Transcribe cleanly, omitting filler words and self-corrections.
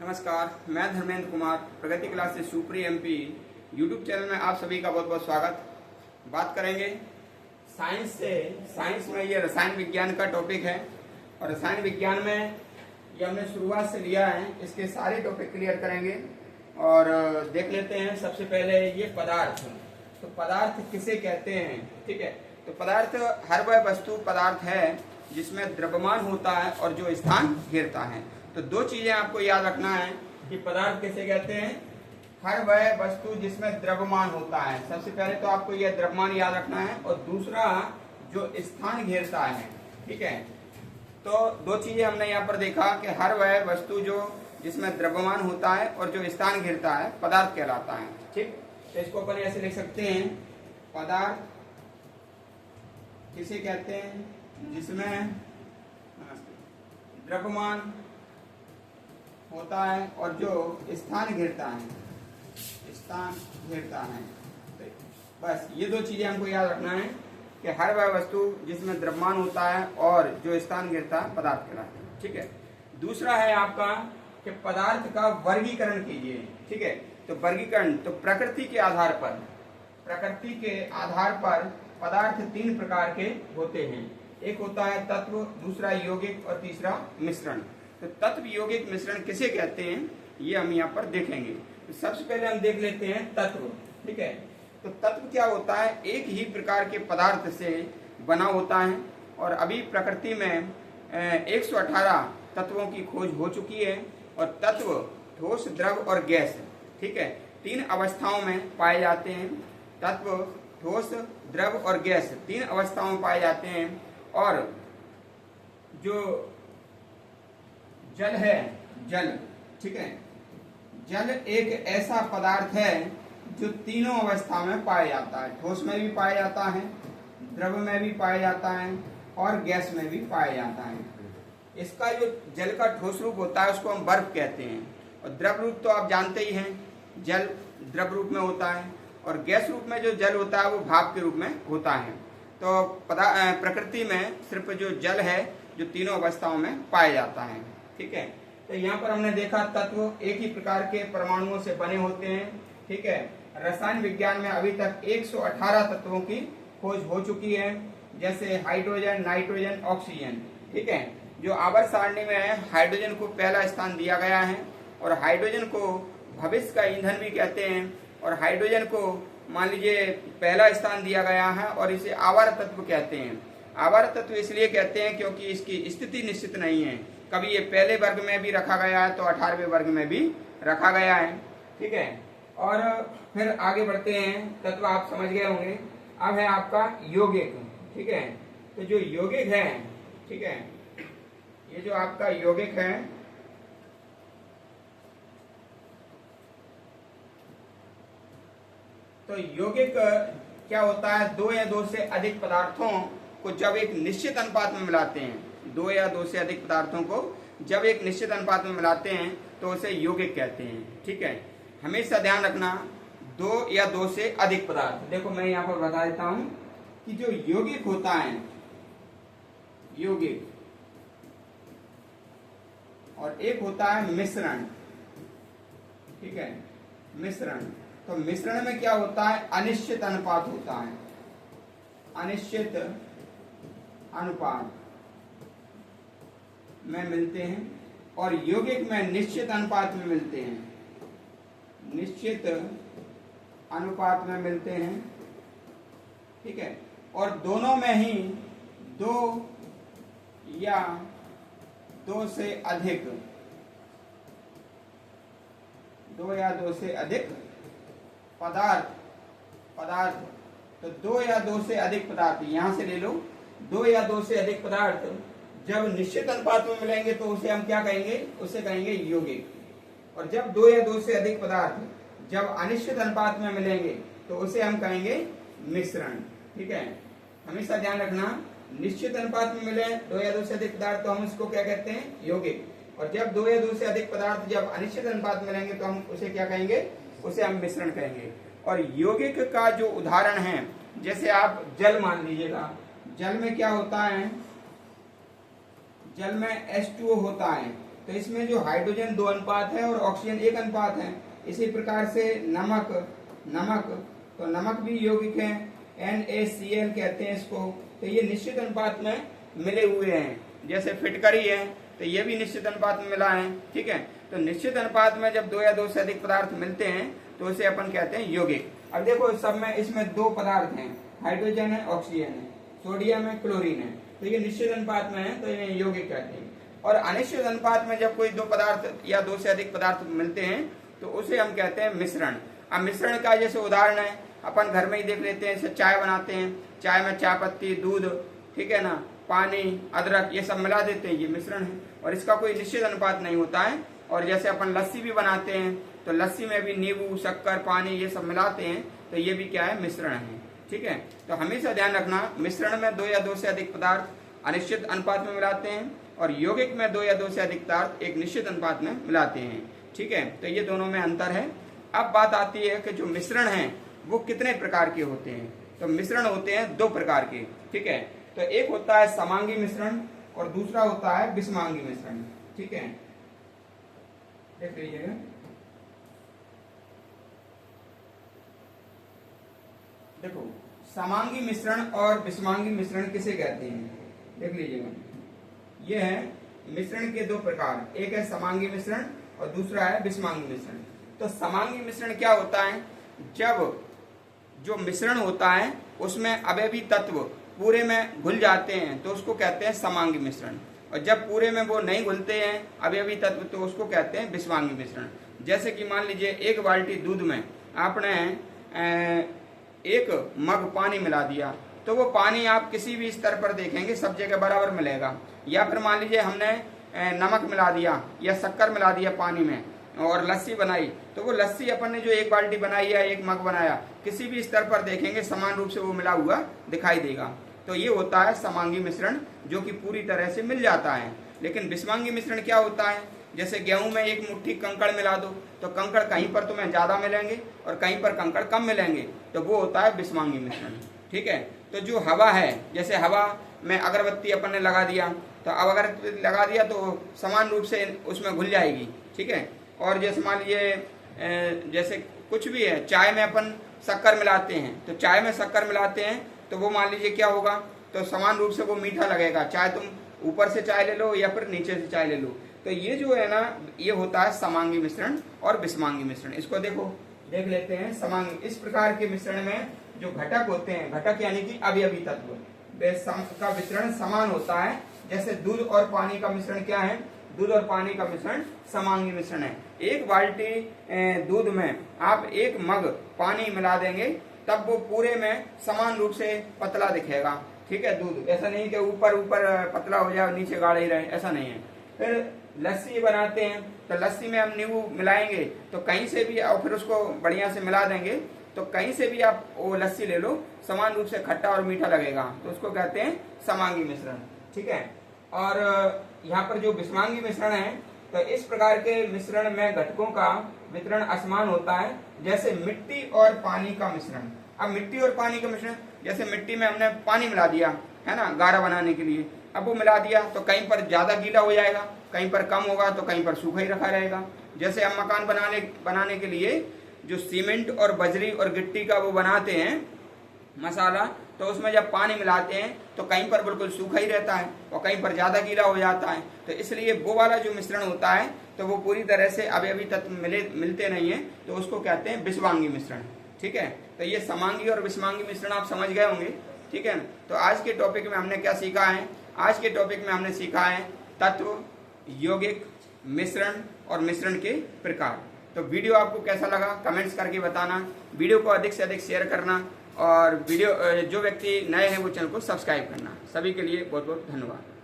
नमस्कार, मैं धर्मेंद्र कुमार प्रगति classes सुप्री MP YouTube channel में आप सभी का बहुत बहुत स्वागत। बात करेंगे साइंस में ये रसायन विज्ञान का टॉपिक है और रसायन विज्ञान में ये हमने शुरुआत से लिया है। इसके सारे टॉपिक क्लियर करेंगे और देख लेते हैं। सबसे पहले ये पदार्थ, तो पदार्थ किसे कहते हैं, ठीक है। तो पदार्थ हर वह वस्तु पदार्थ है जिसमें द्रव्यमान होता है और जो स्थान घेरता है। तो दो चीजें आपको याद रखना है कि पदार्थ किसे कहते हैं। हर वह वस्तु जिसमें द्रव्यमान होता है, सबसे पहले तो आपको यह द्रव्यमान याद रखना है, और दूसरा जो स्थान घेरता है, ठीक है। तो दो चीजें हमने यहाँ पर देखा कि हर वह वस्तु जो जिसमें द्रव्यमान होता है और जो स्थान घेरता है पदार्थ कहलाता है, ठीक। तो इसको अपन ऐसे लिख सकते हैं, पदार्थ किसे कहते हैं जिसमें द्रव्यमान होता है और जो स्थान घेरता है, तो बस ये दो चीजें हमको याद रखना है कि हर वह वस्तु जिसमें द्रव्यमान होता है और जो स्थान घेरता है पदार्थ कहलाता है, ठीक है। दूसरा है आपका कि पदार्थ का वर्गीकरण कीजिए, ठीक है। तो वर्गीकरण, तो प्रकृति के आधार पर पदार्थ तीन प्रकार के होते हैं। एक होता है तत्व, दूसरा यौगिक और तीसरा मिश्रण। तो तत्व यौगिक मिश्रण किसे कहते हैं ये हम यहाँ पर देखेंगे। तो सबसे पहले हम देख लेते हैं तत्व, ठीक है। तो तत्व क्या होता है, एक ही प्रकार के पदार्थ से बना होता है और अभी प्रकृति में 118 तत्वों की खोज हो चुकी है। और तत्व ठोस, द्रव और गैस, ठीक है, तीन अवस्थाओं में पाए जाते हैं। तत्व ठोस, द्रव और गैस तीन अवस्थाओं में पाए जाते हैं। और जो जल है, ठीक है, जल एक ऐसा पदार्थ है जो तीनों अवस्था में पाया जाता है। ठोस में भी पाया जाता है, द्रव में भी पाया जाता है और गैस में भी पाया जाता है। इसका जो जल का ठोस रूप होता है उसको हम बर्फ कहते हैं। और द्रव रूप तो आप जानते ही हैं, जल द्रव रूप में होता है। और गैस रूप में जो जल होता है वो भाप के रूप में होता है। तो प्रकृति में सिर्फ जो जल है जो तीनों अवस्थाओं में पाया जाता है, ठीक है। तो यहाँ पर हमने देखा तत्व एक ही प्रकार के परमाणुओं से बने होते हैं, ठीक है। रसायन विज्ञान में अभी तक 118 तत्वों की खोज हो चुकी है, जैसे हाइड्रोजन, नाइट्रोजन, ऑक्सीजन, ठीक है। जो आवर्त सारणी में है, हाइड्रोजन को पहला स्थान दिया गया है और हाइड्रोजन को भविष्य का ईंधन भी कहते हैं। और हाइड्रोजन को मान लीजिए पहला स्थान दिया गया है और इसे आवर्त तत्व कहते हैं। आवर्त तत्व इसलिए कहते हैं क्योंकि इसकी स्थिति निश्चित नहीं है, कभी ये पहले वर्ग में भी रखा गया है तो 18वें वर्ग में भी रखा गया है, ठीक है। और फिर आगे बढ़ते हैं, तत्व आप समझ गए होंगे। अब है आपका यौगिक, ठीक है। तो जो यौगिक है, ठीक है, ये जो आपका यौगिक है, तो यौगिक क्या होता है, दो या दो से अधिक पदार्थों को जब एक निश्चित अनुपात में मिलाते हैं, दो या दो से अधिक पदार्थों को जब एक निश्चित अनुपात में मिलाते हैं तो उसे यौगिक कहते हैं, ठीक है। हमेशा ध्यान रखना, दो या दो से अधिक पदार्थ। देखो मैं यहाँ पर बता देता हूं कि जो यौगिक होता है, यौगिक, और एक होता है मिश्रण, ठीक है, मिश्रण। तो मिश्रण में क्या होता है, अनिश्चित अनुपात होता है, अनिश्चित अनुपात में मिलते हैं। और यौगिक में निश्चित अनुपात में मिलते हैं, निश्चित अनुपात में मिलते हैं, ठीक है। और दोनों में ही दो या दो से अधिक, दो या दो से अधिक पदार्थ, तो दो या दो से अधिक पदार्थ यहां से ले लो। दो या दो से अधिक पदार्थ जब निश्चित अनुपात में मिलेंगे तो उसे हम क्या कहेंगे, उसे कहेंगे यौगिक। और जब दो या दो से अधिक पदार्थ जब अनिश्चित अनुपात में मिलेंगे तो उसे हम कहेंगे मिश्रण, ठीक है। हमेशा ध्यान रखना, निश्चित अनुपात में मिले दो या दो से अधिक पदार्थ तो हम उसको क्या कहते हैं, यौगिक। और जब दो या दो से अधिक पदार्थ जब अनिश्चित अनुपात में मिलेंगे तो हम उसे क्या कहेंगे, उसे हम मिश्रण कहेंगे। और यौगिक का जो उदाहरण है, जैसे आप जल मान लीजिएगा, जल में क्या होता है, जल में H2O होता है, तो इसमें जो हाइड्रोजन 2 अनुपात है और ऑक्सीजन 1 अनुपात है। इसी प्रकार से नमक, तो नमक भी यौगिक है, NaCl कहते हैं इसको। तो ये निश्चित अनुपात में मिले हुए हैं। जैसे फिटकरी है तो ये भी निश्चित अनुपात में मिला है, ठीक है। तो निश्चित अनुपात में जब 2 या 2 से अधिक पदार्थ मिलते हैं तो उसे अपन कहते हैं यौगिक। अब देखो सब में इसमें 2 पदार्थ हैं, हाइड्रोजन है, ऑक्सीजन है, सोडियम है, क्लोरीन है। तो ये निश्चित अनुपात में है तो ये यौगिक कहते हैं। और अनिश्चित अनुपात में जब कोई 2 पदार्थ या 2 से अधिक पदार्थ मिलते हैं तो उसे हम कहते हैं मिश्रण। अब मिश्रण का जैसे उदाहरण है, अपन घर में ही देख लेते हैं, जैसे चाय बनाते हैं, चाय में चाय पत्ती, दूध, ठीक है ना, पानी, अदरक, ये सब मिला देते हैं, ये मिश्रण है। और इसका कोई निश्चित अनुपात नहीं होता है। और जैसे अपन लस्सी भी बनाते हैं तो लस्सी में भी नींबू, शक्कर, पानी ये सब मिलाते हैं, तो ये भी क्या है, मिश्रण है, ठीक है। तो हमेशा ध्यान रखना, मिश्रण में 2 या 2 से अधिक पदार्थ अनिश्चित अनुपात में मिलाते हैं और यौगिक में 2 या 2 से अधिक पदार्थ एक निश्चित अनुपात में मिलाते हैं, ठीक है। तो ये दोनों में अंतर है। अब बात आती है कि जो मिश्रण है वो कितने प्रकार के होते हैं। तो मिश्रण होते हैं 2 प्रकार के, ठीक है। तो एक होता है समांगी मिश्रण और दूसरा होता है विषमांगी मिश्रण, ठीक है। देख लीजिएगा, देखो समांगी मिश्रण और विषमांगी मिश्रण किसे कहते हैं, देख लीजिएगा। ये है मिश्रण के 2 प्रकार, एक है समांगी मिश्रण और दूसरा है विषमांगी मिश्रण। तो समांगी मिश्रण क्या होता है, जब जो मिश्रण होता है उसमें अवयवी तत्व पूरे में घुल जाते हैं तो उसको कहते हैं समांगी मिश्रण। और जब पूरे में वो नहीं घुलते हैं अवयवी तत्व तो उसको कहते हैं विषमांगी मिश्रण। जैसे कि मान लीजिए 1 बाल्टी दूध में आपने 1 मग पानी मिला दिया, तो वो पानी आप किसी भी स्तर पर देखेंगे सब जगह बराबर मिलेगा। या फिर मान लीजिए हमने नमक मिला दिया या शक्कर मिला दिया पानी में और लस्सी बनाई, तो वो लस्सी अपन ने जो 1 बाल्टी बनाई या 1 मग बनाया, किसी भी स्तर पर देखेंगे समान रूप से वो मिला हुआ दिखाई देगा। तो ये होता है समांगी मिश्रण, जो कि पूरी तरह से मिल जाता है। लेकिन विषमांगी मिश्रण क्या होता है, जैसे गेहूं में 1 मुट्ठी कंकड़ मिला दो तो कंकड़ कहीं पर तुम्हें ज्यादा मिलेंगे और कहीं पर कंकड़ कम मिलेंगे, तो वो होता है विषमांगी मिश्रण, ठीक है। तो जो हवा है, जैसे हवा में अगरबत्ती अपन ने लगा दिया, तो अब अगरबत्ती लगा दिया तो समान रूप से उसमें घुल जाएगी, ठीक है। और जैसे मान लीजिए जैसे कुछ भी है, चाय में अपन शक्कर मिलाते हैं, तो चाय में शक्कर मिलाते हैं तो वो मान लीजिए क्या होगा, तो समान रूप से वो मीठा लगेगा, चाहे तुम ऊपर से चाय ले लो या फिर नीचे से चाय ले लो। तो ये जो है ना, ये होता है समांगी मिश्रण और विषमांगी मिश्रण। इसको देखो, देख लेते हैं। समांगी, इस प्रकार के मिश्रण में जो घटक होते हैं, घटक यानी कि अवयवी तत्व का मिश्रण समान होता है। जैसे दूध और पानी का मिश्रण क्या है, दूध और पानी का मिश्रण समांगी मिश्रण है। 1 बाल्टी दूध में आप 1 मग पानी मिला देंगे तब वो पूरे में समान रूप से पतला दिखेगा, ठीक है, दूध। ऐसा नहीं कि ऊपर ऊपर पतला हो जाए नीचे गाढ़ा ही रहे, ऐसा नहीं है। फिर लस्सी बनाते हैं तो लस्सी में हम नींबू मिलाएंगे तो कहीं से भी, और फिर उसको बढ़िया से मिला देंगे तो कहीं से भी आप वो लस्सी ले लो, समान रूप से खट्टा और मीठा लगेगा, तो उसको कहते हैं समांगी मिश्रण, ठीक है। और यहाँ पर जो विषमांगी मिश्रण है, तो इस प्रकार के मिश्रण में घटकों का वितरण असमान होता है। जैसे मिट्टी और पानी का मिश्रण। अब मिट्टी और पानी का मिश्रण, जैसे मिट्टी में हमने पानी मिला दिया है ना गाढ़ा बनाने के लिए, अब वो मिला दिया तो कहीं पर ज्यादा गीला हो जाएगा, कहीं पर कम होगा, तो कहीं पर सूखा ही रखा रहेगा। जैसे हम मकान बनाने के लिए जो सीमेंट और बजरी और गिट्टी का वो बनाते हैं मसाला, तो उसमें जब पानी मिलाते हैं तो कहीं पर बिल्कुल सूखा ही रहता है और कहीं पर ज्यादा गीला हो जाता है। तो इसलिए वो वाला जो मिश्रण होता है तो वो पूरी तरह से अवयवी तत्व मिलते नहीं है, तो उसको कहते हैं विषमांगी मिश्रण, ठीक है। तो ये समांगी और विषमांगी मिश्रण आप समझ गए होंगे, ठीक है। तो आज के टॉपिक में हमने क्या सीखा है, आज के टॉपिक में हमने सीखा है तत्व, यौगिक, मिश्रण और मिश्रण के प्रकार। तो वीडियो आपको कैसा लगा कमेंट्स करके बताना, वीडियो को अधिक से अधिक शेयर करना और वीडियो जो व्यक्ति नए हैं वो चैनल को सब्सक्राइब करना। सभी के लिए बहुत बहुत धन्यवाद।